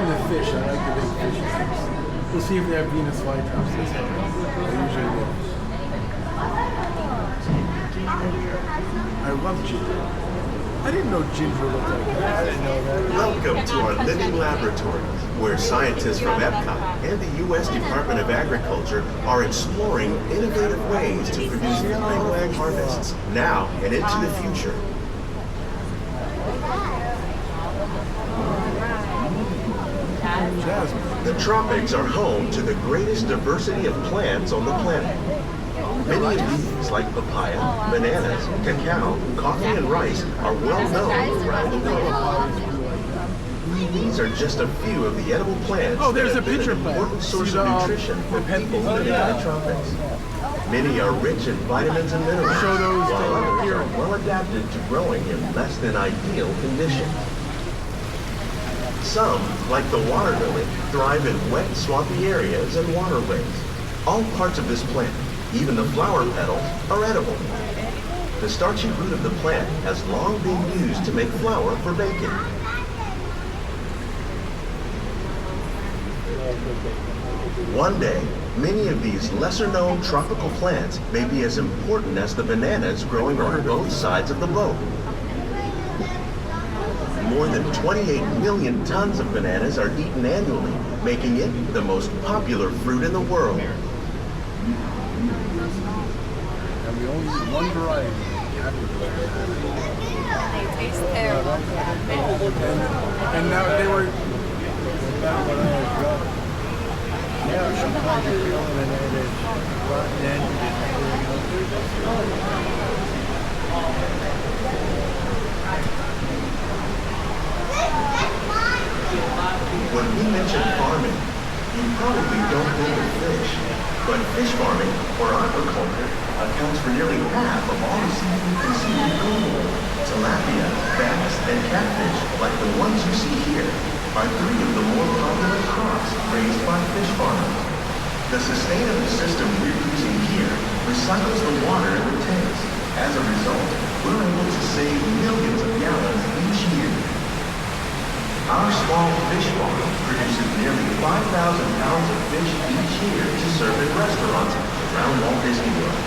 And the fish, I like the big fish tanks. We'll see if they have Venus flytraps this time. They usually do. I love ginger. I didn't know ginger looked like that. I didn't know that. Welcome to our living laboratory, where scientists from EPCOT and the U.S. Department of Agriculture are exploring innovative ways to produce flammable harvests now and into the future. Jasmine. The tropics are home to the greatest diversity of plants on the planet. Many of these, like papaya, bananas, cacao, coffee, and rice, are well known around the world. These are just a few of the edible plants there's that a have been pitcher an important plant. source See of the, nutrition for the people pen- living in the tropics. Many are rich in vitamins and minerals, Show those while others here. are well adapted to growing in less than ideal conditions. Some, like the water lily, thrive in wet, swampy areas and waterways. All parts of this plant, even the flower petals, are edible. The starchy root of the plant has long been used to make flour for baking. One day, many of these lesser-known tropical plants may be as important as the bananas growing on both sides of the boat. More than 28 million tons of bananas are eaten annually, making it the most popular fruit in the world. And we only use one variety. They taste terrible. And now they were. Yeah, sometimes you feel and it is rotten end When we mention farming, you probably don't think of fish. But fish farming, or aquaculture, accounts for nearly half of all the seafood consumed globally. Tilapia, bass, and catfish, like the ones you see here, are three of the more popular crops raised by fish farmers. The sustainable system we're using here recycles the water in the tanks. As a result, we're able to save millions of gallons each year. Our small fish farm produces nearly 5,000 pounds of fish each year to serve in restaurants around Walt Disney World.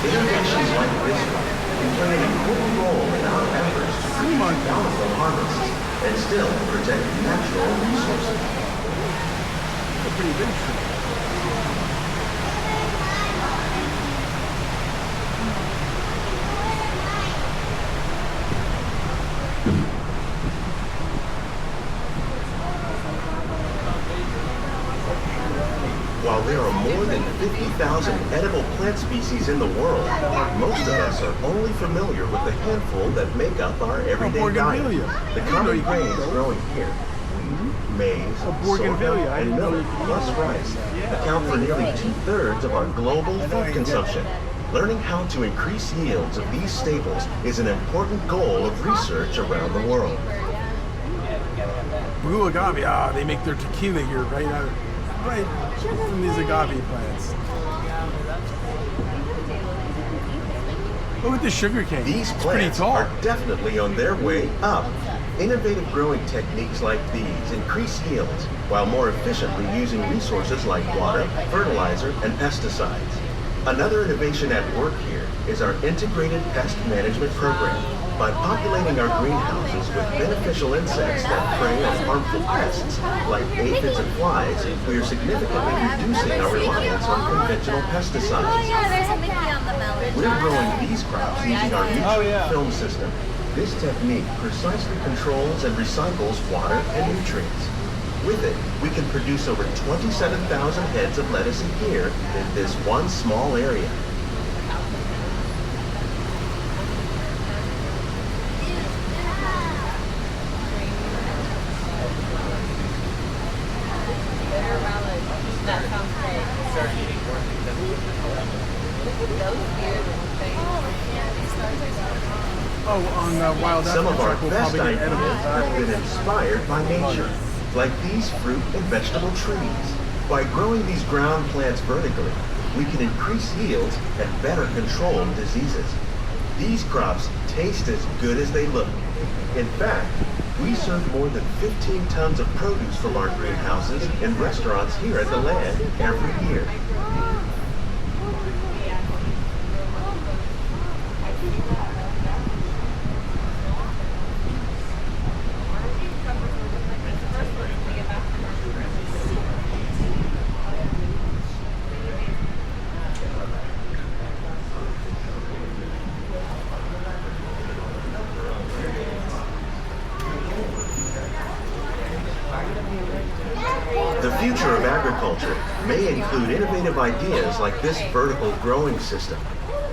Innovations like this one can play an important role in our efforts to produce bountiful harvests and still protect natural resources. They're pretty big trees. While there are more than 50,000 edible plant species in the world, most of us are only familiar with the handful that make up our everyday diet. Bougainvillea. The common grains growing here, maize, sorghum, Bougainvillea. and millet, plus rice, account for nearly 2/3 of our global food consumption. Learning how to increase yields of these staples is an important goal of research around the world. Blue agave, they make their tequila here right from these agave plants. Look at the sugar cane. These It's pretty plants tall. are definitely on their way up. Innovative growing techniques like these increase yields while more efficiently using resources like water, fertilizer, and pesticides. Another innovation at work here is our integrated pest management program. By populating our greenhouses with beneficial insects that prey on harmful pests like aphids and flies, we are significantly reducing our reliance on conventional pesticides. Oh yeah, there's a Mickey on the melon. We're growing these crops using our nutrient film system. This technique precisely controls and recycles water and nutrients. With it, we can produce over 27,000 heads of lettuce a year in this one small area. That sounds great. On Wild Some of Apple our Truck, we'll best probably get ideas edibles. have been inspired by nature, like these fruit and vegetable trees. By growing these ground plants vertically, we can increase yields and better control diseases. These crops taste as good as they look. In fact, We serve more than 15 tons of produce from our greenhouses in restaurants here at the land every year. The future of agriculture may include innovative ideas like this vertical growing system.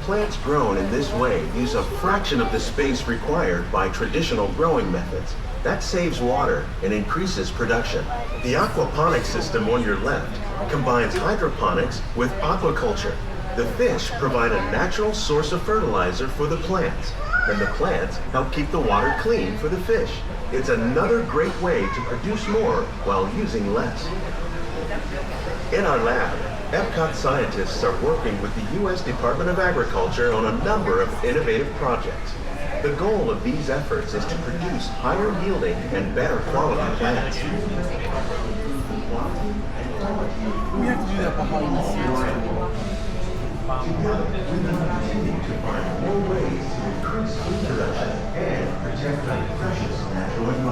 Plants grown in this way use a fraction of the space required by traditional growing methods. That saves water and increases production. The aquaponics system on your left combines hydroponics with aquaculture. The fish provide a natural source of fertilizer for the plants, and the plants help keep the water clean for the fish. It's another great way to produce more while using less. In our lab, EPCOT scientists are working with the U.S. Department of Agriculture on a number of innovative projects. The goal of these efforts is to produce higher yielding and better quality plants. We have to do that behind the scenes. Together, we will continue to find more ways to increase food production and protect our precious natural environment.